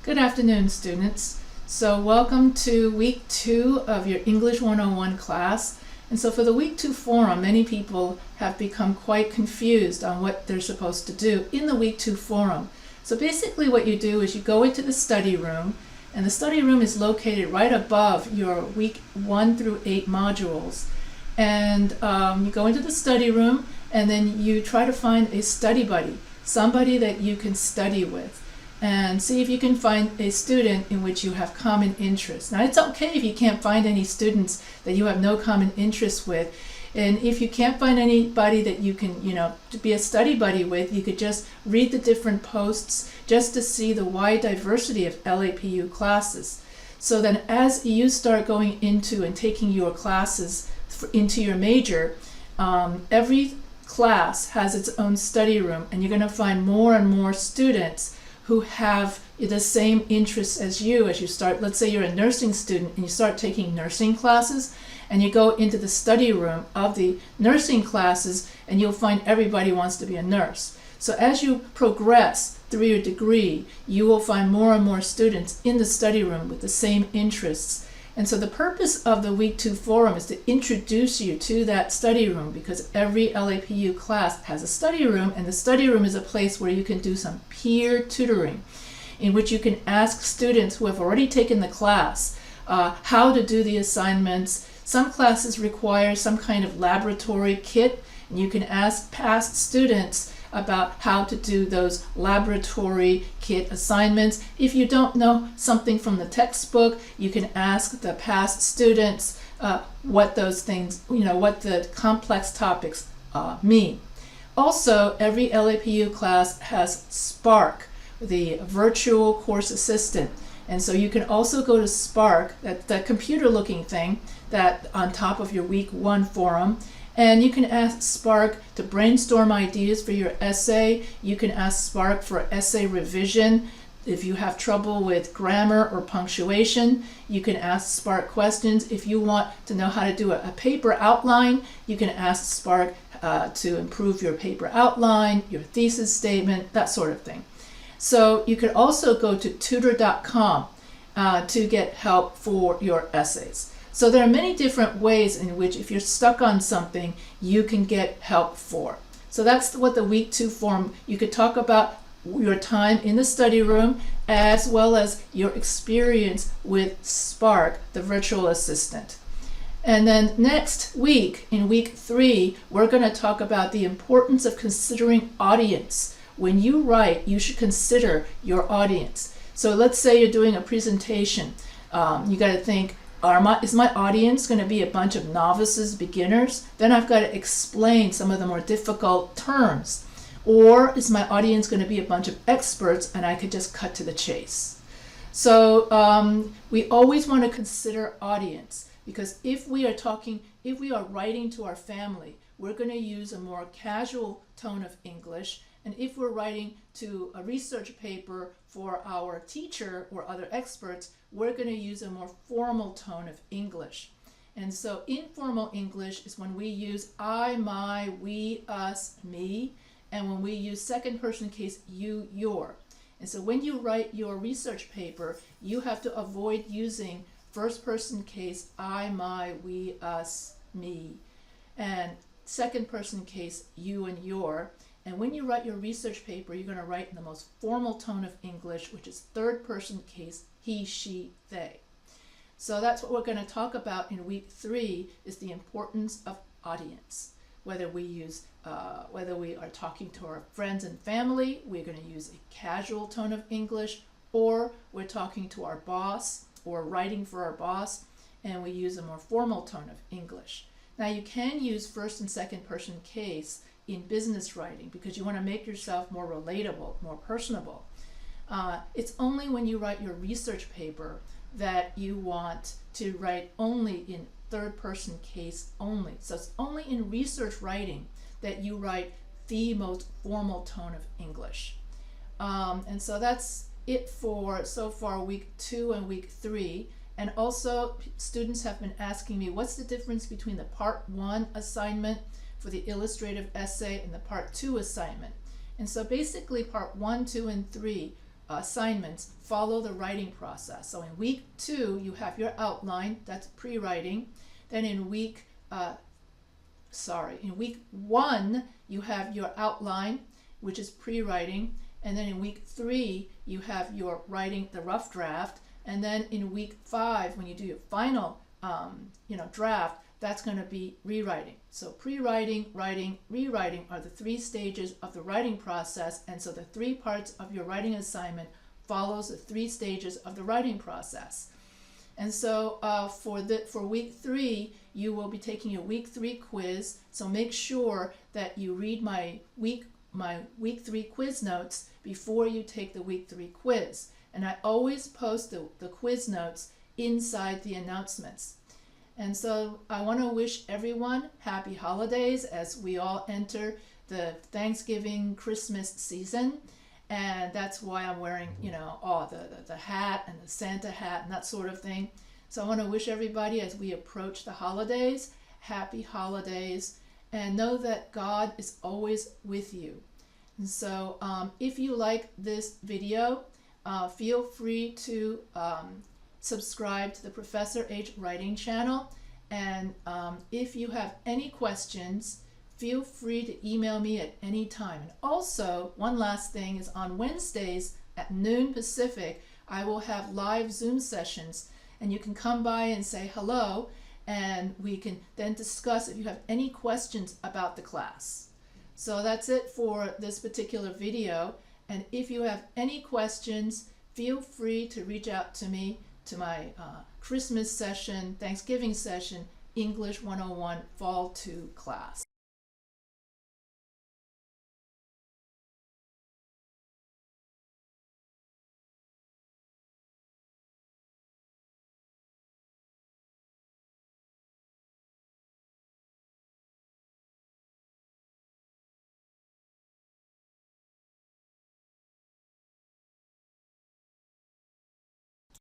Good afternoon, students. So welcome to week 2 of your English 101 class. And so for the week 2 forum, many people have become quite confused on what they're supposed to do in the week 2 forum. So basically what you do is you go into the study room, and the study room is located right above your week 1 through 8 modules. And you go into the study room, and then you try to find a study buddy, somebody that you can study with, and see if you can find a student in which you have common interests. Now, it's okay if you can't find any students that you have no common interests with. And if you can't find anybody that you can, to be a study buddy with, you could just read the different posts just to see the wide diversity of LAPU classes. So then as you start going into and taking your classes into your major, every class has its own study room, and you're going to find more and more students who have the same interests as you start. Let's say you're a nursing student and you start taking nursing classes, and you go into the study room of the nursing classes, and you'll find everybody wants to be a nurse. So as you progress through your degree, you will find more and more students in the study room with the same interests. And so the purpose of the Week 2 Forum is to introduce you to that study room, because every LAPU class has a study room, and the study room is a place where you can do some peer tutoring, in which you can ask students who have already taken the class how to do the assignments. Some classes require some kind of laboratory kit, and you can ask past students about how to do those laboratory kit assignments. If you don't know something from the textbook, you can ask the past students what those things, what the complex topics mean. Also, every LAPU class has Spark, the virtual course assistant. And so you can also go to Spark, that computer-looking thing that on top of your week 1 forum, and you can ask Spark to brainstorm ideas for your essay. You can ask Spark for essay revision. If you have trouble with grammar or punctuation, you can ask Spark questions. If you want to know how to do a paper outline, you can ask Spark to improve your paper outline, your thesis statement, that sort of thing. So you could also go to tutor.com to get help for your essays. So there are many different ways in which, if you're stuck on something, you can get help for. So that's what the Week 2 forum, you could talk about your time in the study room, as well as your experience with Spark, the virtual assistant. And then next week, in week 3, we're going to talk about the importance of considering audience. When you write, you should consider your audience. So let's say you're doing a presentation. You got to think, is my audience going to be a bunch of novices, beginners? Then I've got to explain some of the more difficult terms. Or is my audience going to be a bunch of experts, and I could just cut to the chase? So we always want to consider audience, because if we are writing to our family, we're going to use a more casual tone of English. And if we're writing to a research paper for our teacher or other experts, we're going to use a more formal tone of English. And so informal English is when we use I, my, we, us, me, and when we use second person case you, your. And so when you write your research paper, you have to avoid using first person case I, my, we, us, me, and second person case you and your. And when you write your research paper, you're going to write in the most formal tone of English, which is third person case he, she, they. So that's what we're going to talk about in week 3, is the importance of audience. Whether we are talking to our friends and family, we're going to use a casual tone of English, or we're talking to our boss or writing for our boss, and we use a more formal tone of English. Now you can use first and second person case in business writing, because you want to make yourself more relatable, more personable. It's only when you write your research paper that you want to write only in third person case only. So it's only in research writing that you write the most formal tone of English. And so that's it for so far week 2 and week 3. And also, students have been asking me, what's the difference between the part 1 assignment for the illustrative essay and the part 2 assignment? And so basically part 1, 2, and 3 assignments follow the writing process. So in week 2, you have your outline, that's pre-writing. Then in week 1, you have your outline, which is pre-writing. And then in week 3, you have your writing, the rough draft. And then in week 5, when you do your final draft, that's going to be rewriting. So pre-writing, writing, rewriting are the 3 stages of the writing process, and so the 3 parts of your writing assignment follows the 3 stages of the writing process. And so for week 3, you will be taking your week 3 quiz. So make sure that you read my week 3 quiz notes before you take the week 3 quiz. And I always post the quiz notes inside the announcements. And so I want to wish everyone happy holidays as we all enter the Thanksgiving, Christmas season. And that's why I'm wearing, the hat and the Santa hat and that sort of thing. So I want to wish everybody, as we approach the holidays, happy holidays, and know that God is always with you. And so if you like this video, feel free to subscribe to the Professor H Writing channel. And if you have any questions, feel free to email me at any time. And also, one last thing is on Wednesdays at noon Pacific, I will have live Zoom sessions, and you can come by and say hello, and we can then discuss if you have any questions about the class. So that's it for this particular video. And if you have any questions, feel free to reach out to me to my Christmas session, Thanksgiving session, English 101 Fall 2 class.